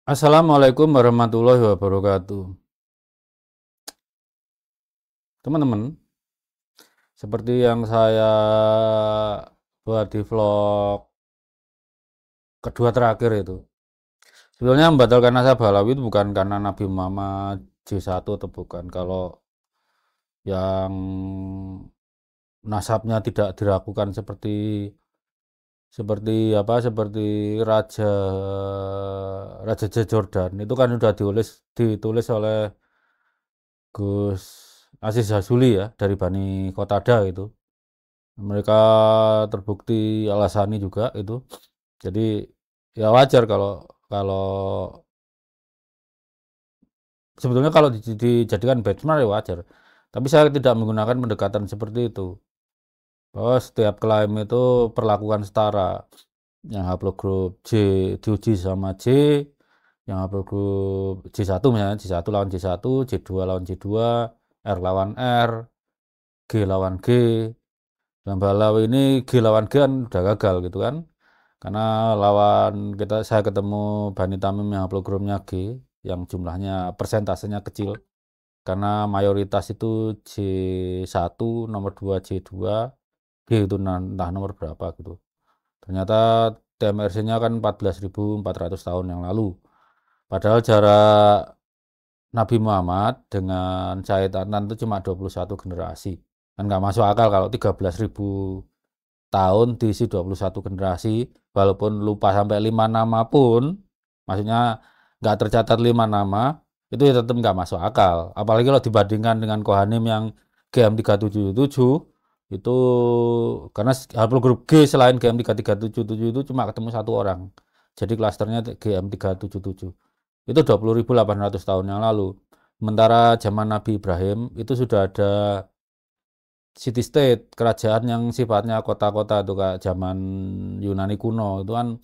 Assalamualaikum warahmatullahi wabarakatuh. Teman-teman, seperti yang saya buat di vlog kedua terakhir itu. Sebenarnya membatalkan nasab Balawi itu bukan karena Nabi Muhammad J1 atau bukan. Kalau yang nasabnya tidak diragukan seperti seperti apa? Seperti Raja Raja Jordan itu kan sudah ditulis oleh Gus Aziz Hazuli ya dari Bani Kotada itu. Mereka terbukti alasani juga itu. Jadi ya wajar kalau kalau sebetulnya kalau dijadikan benchmark ya wajar. Tapi saya tidak menggunakan pendekatan seperti itu. Bahwa setiap klaim itu perlakukan setara. Yang haplogrup J diuji sama J, yang haplogrup J1 misalnya J1 lawan J1, J2 lawan J2, R lawan R, G lawan G. Dalam Balawi ini G lawan G kan udah gagal gitu kan. Karena saya ketemu Bani Tamim yang haplogrupnya G, yang jumlahnya persentasenya kecil. Karena mayoritas itu J1, nomor 2 J2, G itu entah nomor berapa gitu. Ternyata TMRC-nya kan 14.400 tahun yang lalu. Padahal jarak Nabi Muhammad dengan Syed Adnan itu cuma 21 generasi. Kan nggak masuk akal kalau 13.000 tahun diisi 21 generasi, walaupun lupa sampai 5 nama pun, maksudnya nggak tercatat 5 nama, itu ya tetap nggak masuk akal. Apalagi kalau dibandingkan dengan Kohanim yang GM377, itu karena haplogrup G selain GM3377 itu cuma ketemu satu orang. Jadi klasternya GM377. Itu 20.800 tahun yang lalu. Sementara zaman Nabi Ibrahim itu sudah ada city state, kerajaan yang sifatnya kota-kota itu kayak zaman Yunani kuno itu kan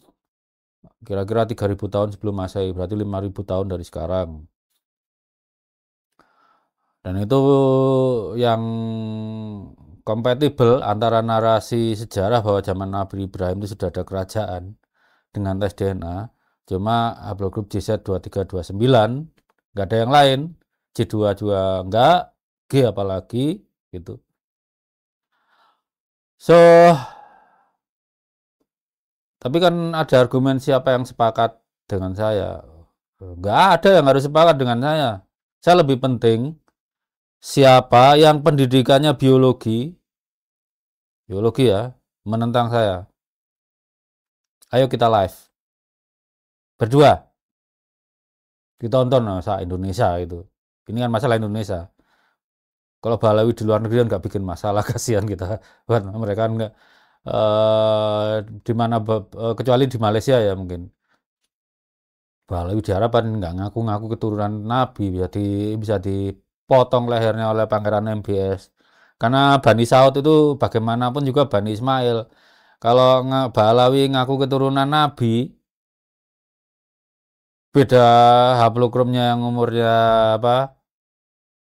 kira-kira 3.000 tahun sebelum Masehi, berarti 5.000 tahun dari sekarang. Dan itu yang kompatibel antara narasi sejarah bahwa zaman Nabi Ibrahim itu sudah ada kerajaan dengan tes DNA. Cuma haplogrup JZ2329 nggak ada yang lain, J2 juga enggak, G apalagi gitu. So, tapi kan ada argumen siapa yang sepakat dengan saya. Nggak ada yang harus sepakat dengan saya. Saya lebih penting siapa yang pendidikannya biologi, biologi ya, menentang saya. Ayo kita live. Berdua, ditonton masa Indonesia itu. Ini kan masalah Indonesia. Kalau Balawi di luar negeri kan nggak bikin masalah, kasihan kita. Mereka kan nggak, di mana kecuali di Malaysia ya mungkin. Balawi diharapkan nggak ngaku-ngaku keturunan Nabi, bisa dipotong lehernya oleh Pangeran MBS. Karena Bani Saud itu bagaimanapun juga Bani Ismail. Kalau Balawi ngaku keturunan Nabi, beda haplogramnya yang umurnya apa?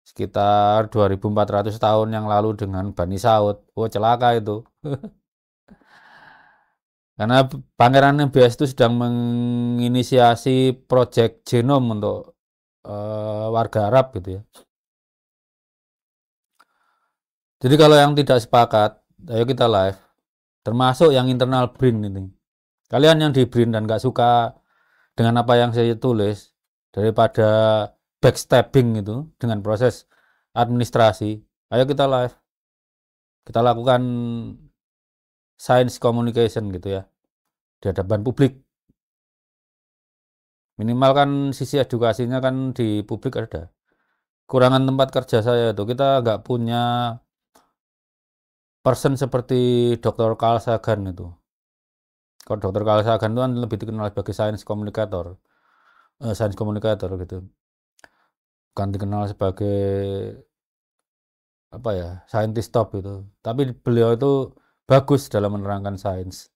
Sekitar 2.400 tahun yang lalu dengan Bani Saud. Oh, celaka itu. Karena Pangeran MBS itu sedang menginisiasi proyek genom untuk warga Arab gitu ya. Jadi kalau yang tidak sepakat, ayo kita live. Termasuk yang internal BRIN ini. Kalian yang di BRIN dan nggak suka dengan apa yang saya tulis, daripada backstabbing itu dengan proses administrasi, ayo kita live. Kita lakukan science communication gitu ya, di hadapan publik. Minimal kan sisi edukasinya kan di publik ada. Kurangan tempat kerja saya itu, kita nggak punya person seperti Dr. Carl Sagan itu. Kalau Dr. Carl Sagan itu kan lebih dikenal sebagai science communicator gitu. Bukan dikenal sebagai apa ya, scientist top itu. Tapi beliau itu bagus dalam menerangkan sains.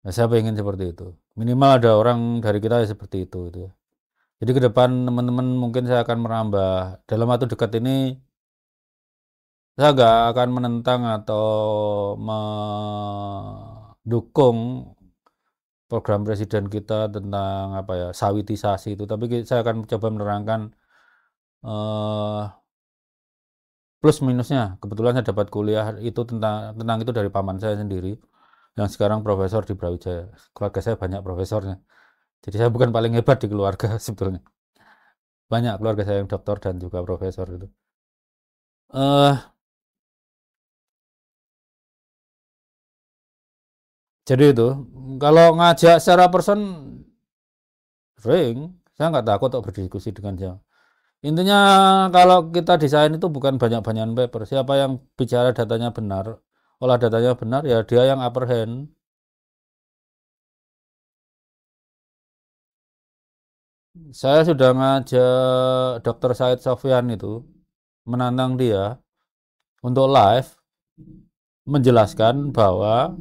Nah, saya ingin seperti itu. Minimal ada orang dari kita seperti itu gitu ya. Jadi ke depan teman-teman mungkin saya akan merambah dalam waktu dekat ini, saya nggak akan menentang atau mendukung program presiden kita tentang apa ya, sawitisasi itu. Tapi saya akan coba menerangkan plus minusnya. Kebetulan saya dapat kuliah itu tentang itu dari paman saya sendiri yang sekarang profesor di Brawijaya. Keluarga saya banyak profesornya. Jadi saya bukan paling hebat di keluarga sebetulnya. Banyak keluarga saya yang doktor dan juga profesor itu. Jadi itu, kalau ngajak secara person sering, saya nggak takut untuk berdiskusi dengan dia. Intinya kalau kita desain itu bukan banyak-banyakan paper. Siapa yang bicara datanya benar, olah datanya benar, ya dia yang upper hand. Saya sudah ngajak Dr. Said Sofyan itu, menantang dia untuk live, menjelaskan bahwa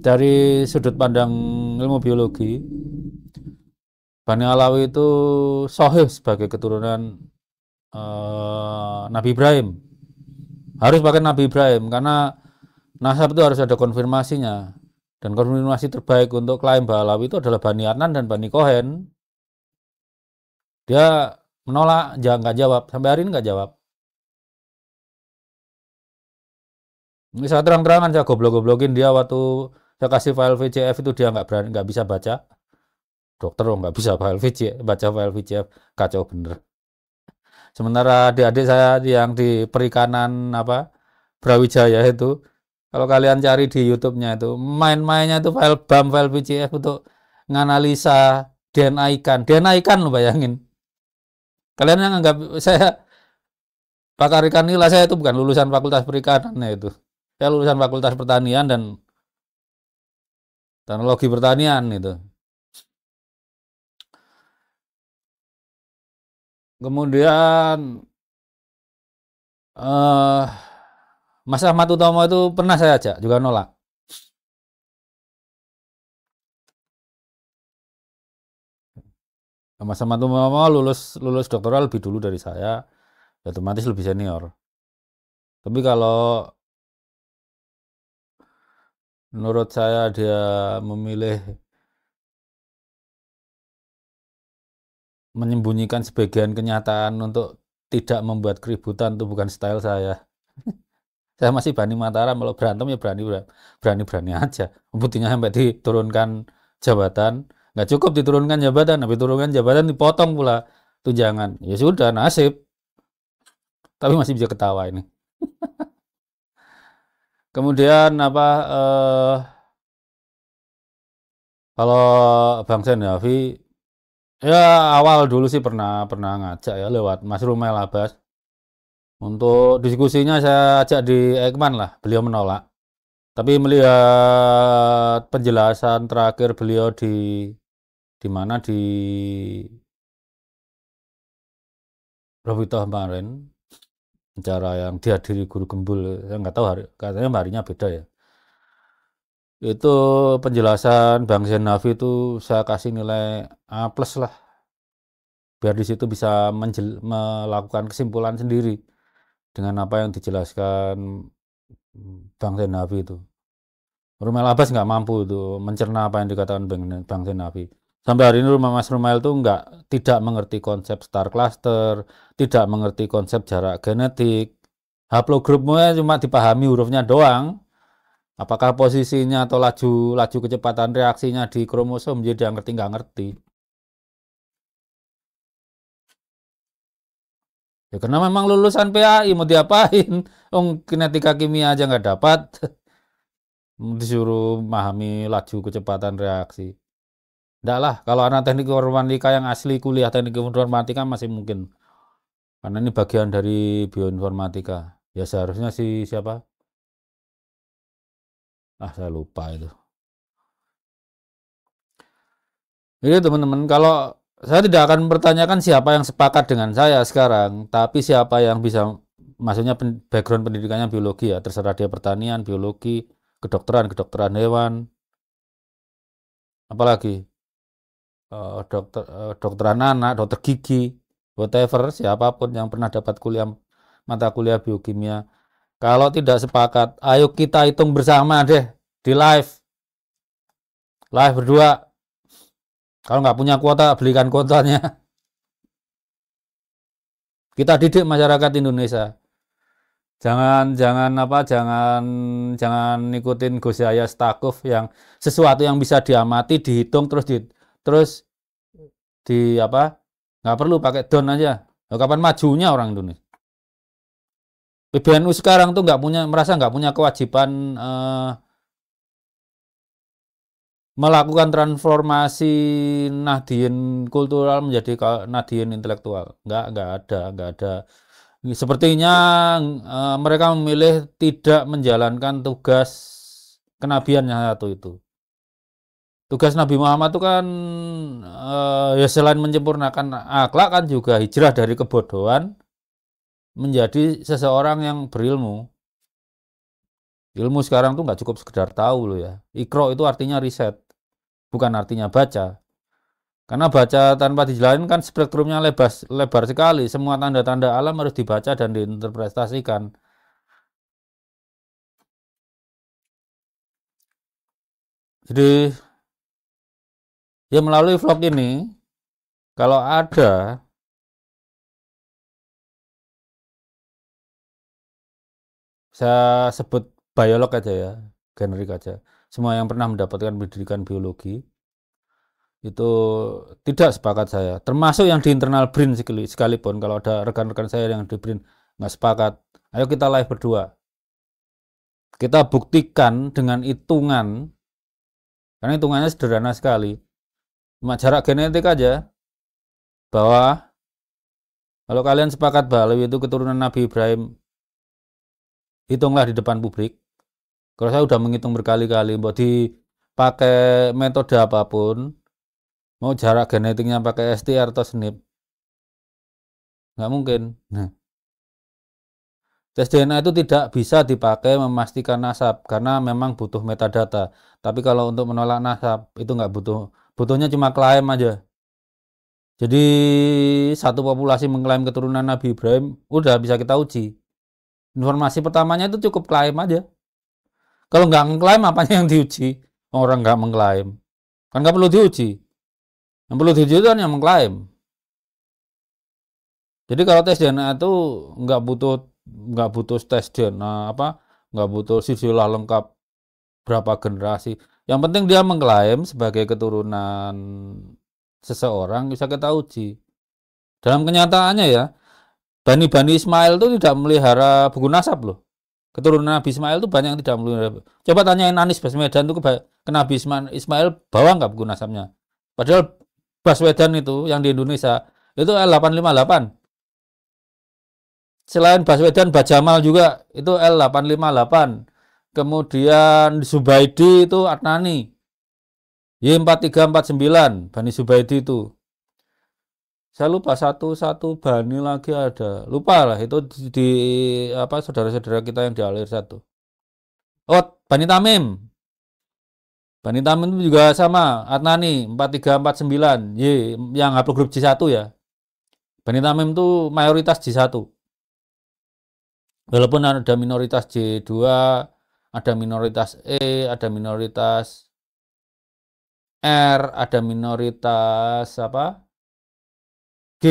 dari sudut pandang ilmu biologi, Bani Alawi itu sahih sebagai keturunan Nabi Ibrahim. Harus pakai Nabi Ibrahim karena nasab itu harus ada konfirmasinya. Dan konfirmasi terbaik untuk klaim bahwa Alawi itu adalah Bani Adnan dan Bani Kohen. Dia menolak, nggak jawab. Sampai hari ini nggak jawab. Ini saya terang-terangan, saya goblok-goblokin dia waktu saya kasih file VCF itu dia nggak berani, nggak bisa baca. Dokter nggak bisa baca file VCF, kacau bener. Sementara adik-adik saya yang di perikanan apa Brawijaya itu, kalau kalian cari di YouTube-nya itu, main-mainnya itu file BAM, file VCF untuk nganalisa DNA ikan. DNA ikan lo bayangin. Kalian yang anggap saya pakar ikan nila, saya itu bukan lulusan fakultas perikanan ya itu. Saya lulusan fakultas pertanian dan teknologi pertanian itu. Kemudian Mas Ahmad Utomo itu pernah saya ajak, juga nolak. Mas Ahmad Utomo lulus doktoral lebih dulu dari saya, otomatis lebih senior. Tapi kalau menurut saya dia memilih menyembunyikan sebagian kenyataan untuk tidak membuat keributan, itu bukan style saya. Saya masih Bani Mataram, kalau berantem ya berani aja. Buktinya sampai diturunkan jabatan, nggak cukup diturunkan jabatan, tapi turunkan jabatan dipotong pula tunjangan. Ya sudah, nasib. Tapi masih bisa ketawa ini. Kemudian apa kalau Bang Senyafi ya awal dulu sih pernah ngajak ya lewat Mas Rumel Abbas. Untuk diskusinya saya ajak di Ekman lah, beliau menolak. Tapi melihat penjelasan terakhir beliau di mana di Robito kemarin, acara yang dihadiri Guru Gembul, saya nggak tahu katanya harinya beda ya. Itu penjelasan Bang Zenavi itu saya kasih nilai A+ lah, biar di situ bisa melakukan kesimpulan sendiri dengan apa yang dijelaskan Bang Zenavi itu. Rumel Abbas nggak mampu itu mencerna apa yang dikatakan Bang Zenavi. Sampai hari ini Mas Rumail itu tidak mengerti konsep star cluster, tidak mengerti konsep jarak genetik. Haplogroup-nya cuma dipahami hurufnya doang. Apakah posisinya atau laju kecepatan reaksinya di kromosom dia nggak ngerti. Ya karena memang lulusan PAI mau diapain? Kinetika kimia aja nggak dapat. Disuruh memahami laju kecepatan reaksi. Enggak lah, kalau anak teknik informatika yang asli kuliah teknik informatika masih mungkin. Karena ini bagian dari bioinformatika. Ya seharusnya siapa? Saya lupa itu. Jadi teman-teman, kalau saya tidak akan mempertanyakan siapa yang sepakat dengan saya sekarang, tapi siapa yang bisa, maksudnya background pendidikannya biologi ya, terserah dia pertanian, biologi, kedokteran hewan, apalagi dokteran anak, dokter gigi, whatever, siapapun yang pernah dapat mata kuliah biokimia. Kalau tidak sepakat, ayo kita hitung bersama deh di live. Live berdua. Kalau nggak punya kuota, belikan kuotanya. Kita didik masyarakat Indonesia. Jangan ikutin Gus Yahya Stakuf yang sesuatu yang bisa diamati, dihitung, terus di apa? Nggak perlu pakai don aja. Kapan majunya orang Indonesia? PBNU sekarang tuh merasa nggak punya kewajiban melakukan transformasi Nahdien kultural menjadi Nahdien intelektual. Nggak ada. Sepertinya mereka memilih tidak menjalankan tugas kenabian yang satu itu. Tugas Nabi Muhammad itu kan ya selain menyempurnakan akhlak kan juga hijrah dari kebodohan menjadi seseorang yang berilmu. Ilmu sekarang tuh nggak cukup sekedar tahu loh ya. Iqra itu artinya riset, bukan artinya baca. Karena baca tanpa dijelasin kan spektrumnya lebar sekali. Semua tanda-tanda alam harus dibaca dan diinterpretasikan. Jadi ya melalui vlog ini, kalau ada saya sebut biolog aja ya, generik aja. Semua yang pernah mendapatkan pendidikan biologi itu tidak sepakat saya. Termasuk yang di internal BRIN sekalipun. Kalau ada rekan-rekan saya yang di BRIN nggak sepakat, ayo kita live berdua. Kita buktikan dengan hitungan, karena hitungannya sederhana sekali. Cuma jarak genetik aja, bahwa kalau kalian sepakat Balawi itu keturunan Nabi Ibrahim, hitunglah di depan publik. Kalau saya udah menghitung berkali-kali, mau dipakai metode apapun, mau jarak genetiknya pakai STR atau SNP, nggak mungkin. Nah, tes DNA itu tidak bisa dipakai memastikan nasab karena memang butuh metadata. Tapi kalau untuk menolak nasab itu nggak butuhnya cuma klaim aja. Jadi satu populasi mengklaim keturunan Nabi Ibrahim udah bisa kita uji. Informasi pertamanya itu cukup klaim aja. Kalau nggak mengklaim apanya yang diuji? Orang nggak mengklaim. Kan nggak perlu diuji. Yang perlu diuji itu kan yang mengklaim. Jadi kalau tes DNA itu nggak butuh tes DNA nggak butuh silsilah lengkap berapa generasi. Yang penting dia mengklaim sebagai keturunan seseorang bisa kita uji. Dalam kenyataannya ya, Bani Ismail itu tidak melihara buku nasab loh. Keturunan Nabi Ismail itu banyak yang tidak melihara. Coba tanyain Anies Baswedan itu ke Nabi Ismail bawa nggak buku nasabnya. Padahal Baswedan itu yang di Indonesia itu L858. Selain Baswedan, Bajamal juga itu L858. Kemudian Zubaidi itu Adnani. Y4349, Bani Zubaidi itu. Saya lupa satu Bani lagi ada. Lupa lah itu di saudara-saudara kita yang di Alir satu. Oh, Bani Tamim. Bani Tamim itu juga sama, Adnani 4349. Yang haplogrup J1 ya. Bani Tamim itu mayoritas J1. Walaupun ada minoritas J2, ada minoritas E, ada minoritas R, ada minoritas G.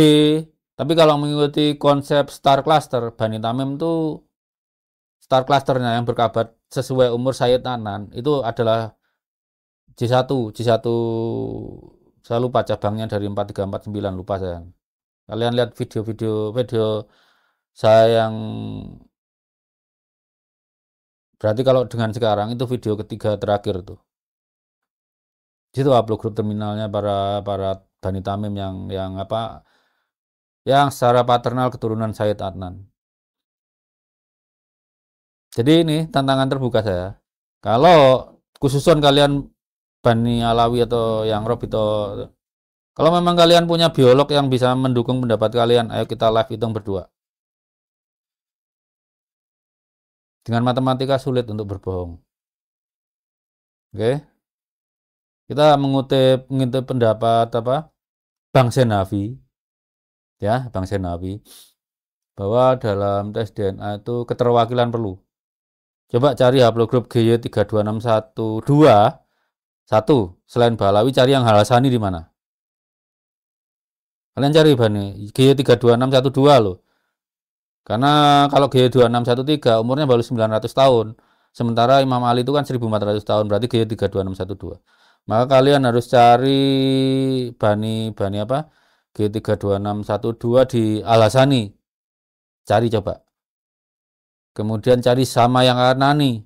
Tapi kalau mengikuti konsep star cluster, Bani Tamim itu star clusternya yang berkabar sesuai umur Sayyid Adnan itu adalah J1 saya lupa cabangnya dari 4349 lupa saya. Kalian lihat video saya yang berarti kalau dengan sekarang itu video ketiga terakhir tuh. Itu upload grup terminalnya para Bani Tamim yang secara paternal keturunan Sayyid Adnan. Jadi ini tantangan terbuka saya. Kalau khususon kalian Bani Alawi atau yang Rob itu, kalau memang kalian punya biolog yang bisa mendukung pendapat kalian, ayo kita live hitung berdua. Dengan matematika sulit untuk berbohong. Oke. Kita mengutip pendapat Bang Senavi. Ya, Bang Senavi. Bahwa dalam tes DNA itu keterwakilan perlu. Coba cari haplogrup GY32612 Satu, selain Balawi cari yang Halasani di mana? Kalian cari Bani, G32612 loh. Karena kalau G2613 umurnya baru 900 tahun. Sementara Imam Ali itu kan 1400 tahun, berarti G32612. Maka kalian harus cari Bani apa? G32612 di Al-Hasani. Cari coba. Kemudian cari sama yang Nani.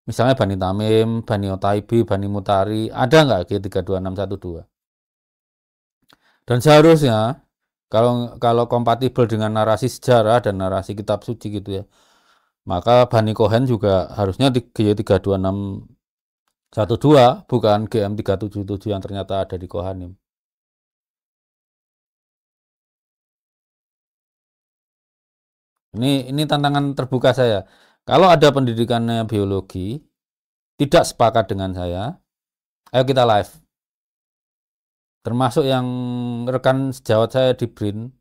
Misalnya Bani Tamim, Bani Otaibi, Bani Mutari. Ada nggak G32612? Dan seharusnya kalau kompatibel dengan narasi sejarah dan narasi kitab suci gitu ya, maka Bani Kohen juga harusnya di G32612 bukan GM377 yang ternyata ada di Kohanim. Ini tantangan terbuka saya. Kalau ada pendidikannya biologi tidak sepakat dengan saya, ayo kita live. Termasuk yang rekan sejawat saya di BRIN,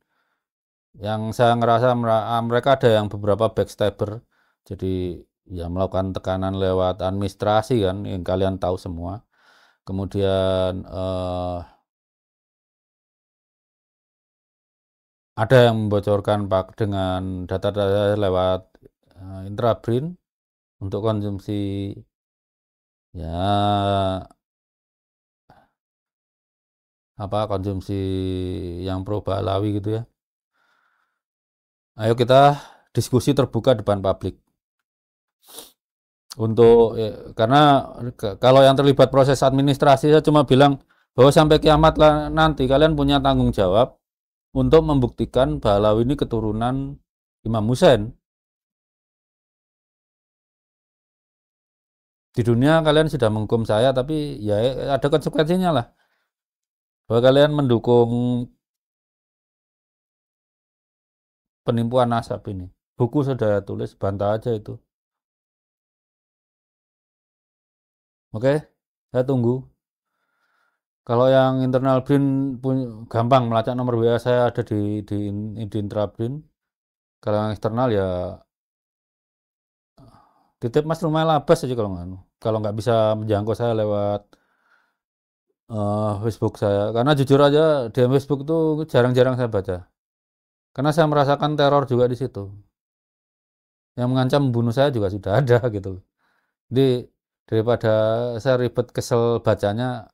yang saya ngerasa mereka ada yang beberapa backstabber, jadi ya melakukan tekanan lewat administrasi kan, yang kalian tahu semua. Kemudian ada yang membocorkan pak dengan data-data lewat intrabrin untuk konsumsi ya apa konsumsi yang pro Balawi gitu ya. Ayo kita diskusi terbuka depan publik. Untuk karena kalau yang terlibat proses administrasi saya cuma bilang bahwa sampai kiamat lah nanti kalian punya tanggung jawab untuk membuktikan Balawi ini keturunan Imam Husain. Di dunia kalian sudah menghukum saya, tapi ya ada konsekuensinya lah. Bahwa kalian mendukung penipuan nasab ini. Buku sudah tulis, bantah aja itu. Oke, saya tunggu. Kalau yang internal BRIN gampang melacak nomor WA saya ada di intra BRIN. Kalau yang eksternal ya titip Mas Rumah Labas aja kalau nggak. Kalau nggak bisa menjangkau saya lewat Facebook saya. Karena jujur aja di Facebook itu jarang-jarang saya baca. Karena saya merasakan teror juga di situ. Yang mengancam membunuh saya juga sudah ada gitu. Jadi daripada saya ribet kesel bacanya,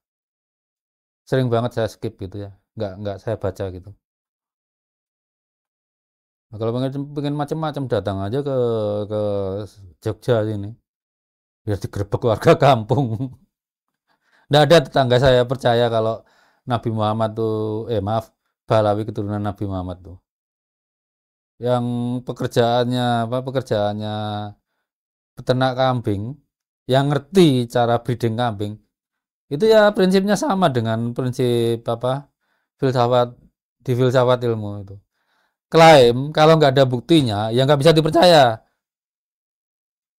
sering banget saya skip gitu ya. Nggak saya baca gitu. Nah, kalau pengen macam-macam datang aja ke Jogja sini. Biar digerebek warga kampung. Nggak ada tetangga saya percaya kalau Nabi Muhammad tuh, maaf, Balawi keturunan Nabi Muhammad tuh. Yang pekerjaannya apa? Pekerjaannya peternak kambing, yang ngerti cara breeding kambing, itu ya prinsipnya sama dengan prinsip apa? Filsafat di filsafat ilmu itu. Klaim kalau nggak ada buktinya, ya nggak bisa dipercaya.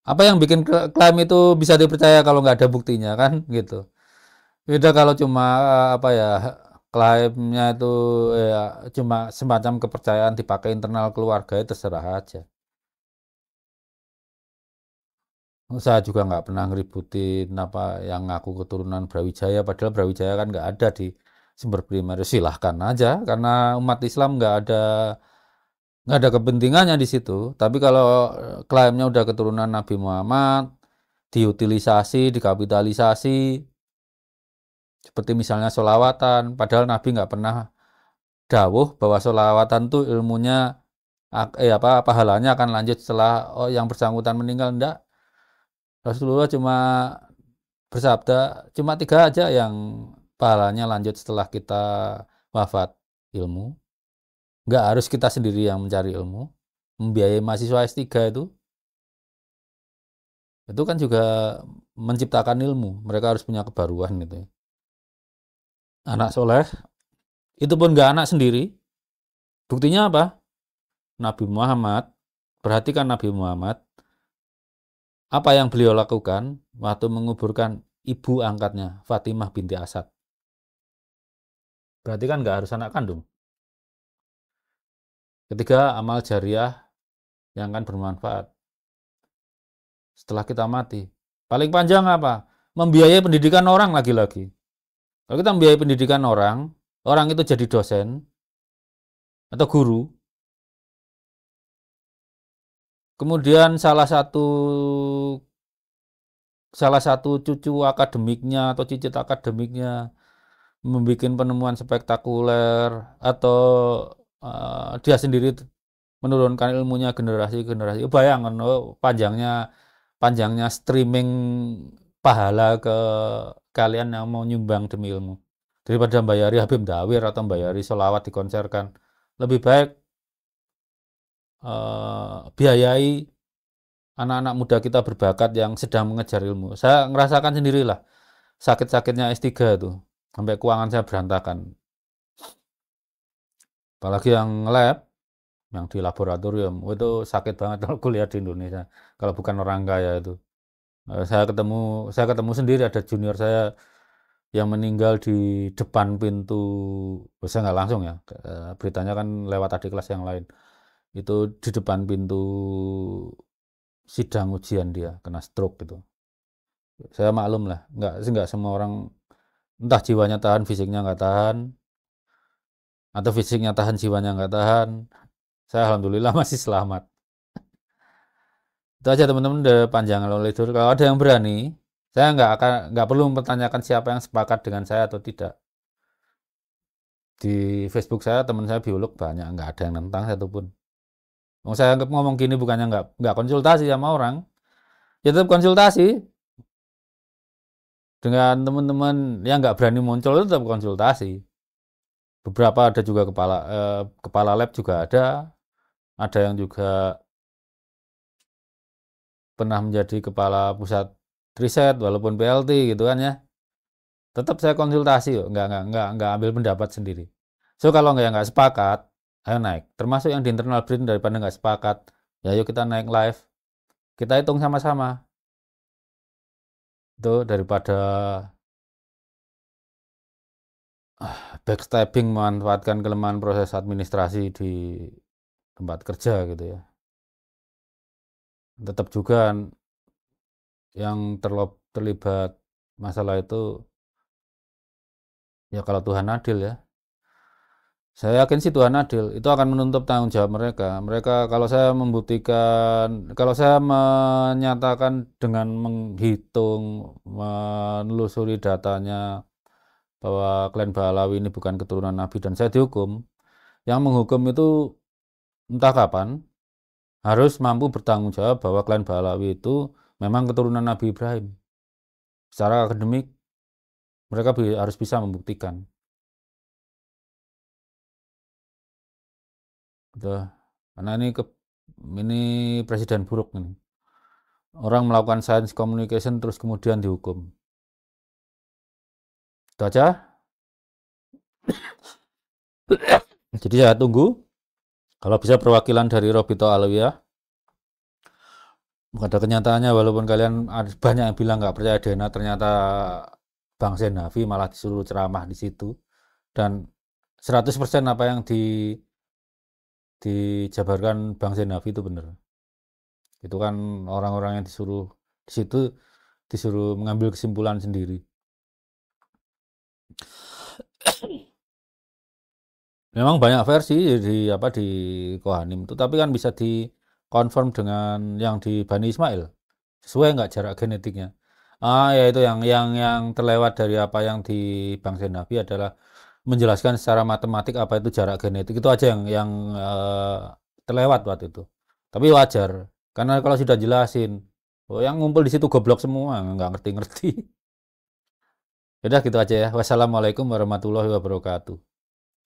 Apa yang bikin klaim itu bisa dipercaya kalau nggak ada buktinya kan gitu. Beda kalau cuma apa ya klaimnya itu ya cuma semacam kepercayaan dipakai internal keluarga itu terserah aja. Saya juga nggak pernah ngeributin apa yang ngaku keturunan Brawijaya, padahal Brawijaya kan nggak ada di sumber primer. Silahkan aja, karena umat Islam nggak ada kepentingannya di situ. Tapi kalau klaimnya udah keturunan Nabi Muhammad, diutilisasi, dikapitalisasi, seperti misalnya solawatan, padahal Nabi nggak pernah dawuh bahwa solawatan tuh ilmunya apa pahalanya akan lanjut setelah yang bersangkutan meninggal, enggak. Rasulullah cuma bersabda, cuma 3 aja yang pahalanya lanjut setelah kita wafat ilmu. Nggak harus kita sendiri yang mencari ilmu. Membiayai mahasiswa S3 itu kan juga menciptakan ilmu. Mereka harus punya kebaruan gitu ya. Anak soleh, itu pun nggak anak sendiri. Buktinya apa? Nabi Muhammad, perhatikan Nabi Muhammad, apa yang beliau lakukan waktu menguburkan ibu angkatnya, Fatimah binti Asad. Berarti kan nggak harus anak kandung. Ketiga, amal jariah yang akan bermanfaat setelah kita mati. Paling panjang apa? membiayai pendidikan orang lagi-lagi. Kalau kita membiayai pendidikan orang, orang itu jadi dosen atau guru, kemudian salah satu cucu akademiknya atau cicit akademiknya membuat penemuan spektakuler atau dia sendiri menurunkan ilmunya generasi-generasi. Bayangkan panjangnya panjangnya streaming pahala ke kalian yang mau nyumbang demi ilmu. Daripada bayari Habib Dawir atau bayari sholawat dikonserkan, lebih baik biayai anak-anak muda kita berbakat yang sedang mengejar ilmu. Saya ngerasakan sendirilah sakit-sakitnya S3 itu, sampai keuangan saya berantakan. Apalagi yang lab, yang di laboratorium, itu sakit banget kalau kuliah di Indonesia. Kalau bukan orang kaya itu. Saya ketemu sendiri ada junior saya yang meninggal di depan pintu. Saya nggak langsung ya, beritanya kan lewat adik kelas yang lain. Itu di depan pintu sidang ujian dia kena stroke gitu. Saya maklum lah, nggak semua orang, entah jiwanya tahan, fisiknya nggak tahan, atau fisiknya tahan, jiwanya nggak tahan. Saya alhamdulillah masih selamat. Itu aja teman-teman, udah panjang oleh itu. Kalau ada yang berani, saya nggak perlu mempertanyakan siapa yang sepakat dengan saya atau tidak. Di Facebook saya teman saya biolog banyak, nggak ada yang nentang satupun. Saya ngomong gini bukannya nggak konsultasi sama orang, ya tetap konsultasi dengan teman-teman yang nggak berani muncul, itu tetap konsultasi. Beberapa ada juga kepala lab juga ada yang juga pernah menjadi kepala pusat riset walaupun PLT gitu kan ya. Tetap saya konsultasi kok, nggak ambil pendapat sendiri. So kalau nggak sepakat, ayo naik. Termasuk yang di internal BRIN, daripada nggak sepakat, ya yuk kita naik live, kita hitung sama-sama. Itu daripada backstabbing memanfaatkan kelemahan proses administrasi di tempat kerja gitu ya. Tetap juga yang terlibat masalah itu, ya kalau Tuhan adil ya. Saya yakin sih Tuhan adil, itu akan menuntut tanggung jawab mereka. Mereka kalau saya membuktikan, kalau saya menyatakan dengan menghitung, menelusuri datanya bahwa klan Ba'alawi ini bukan keturunan Nabi dan saya dihukum, yang menghukum itu entah kapan harus mampu bertanggung jawab bahwa klan Ba'alawi itu memang keturunan Nabi Ibrahim. Secara akademik mereka harus bisa membuktikan. Karena ini presiden buruk ini. Orang melakukan science communication terus kemudian dihukum. Itu aja. Jadi saya tunggu kalau bisa perwakilan dari Robito Alawiyah. Ada kenyataannya, walaupun kalian banyak yang bilang nggak percaya DNA, ternyata Bang Zenawi malah disuruh ceramah di situ. Dan 100% apa yang dijabarkan Bang Zenawi itu benar. Itu kan orang-orang yang disuruh di situ disuruh mengambil kesimpulan sendiri. Memang banyak versi di Kohanim itu, tapi kan bisa dikonfirm dengan yang di Bani Ismail. Sesuai nggak jarak genetiknya? Ya itu yang terlewat dari apa yang di Bang Zenawi adalah menjelaskan secara matematik apa itu jarak genetik. Itu aja yang terlewat waktu itu. Tapi wajar, karena kalau sudah jelasin, yang ngumpul di situ goblok semua, nggak ngerti-ngerti. Udah gitu aja ya. Wassalamualaikum warahmatullahi wabarakatuh.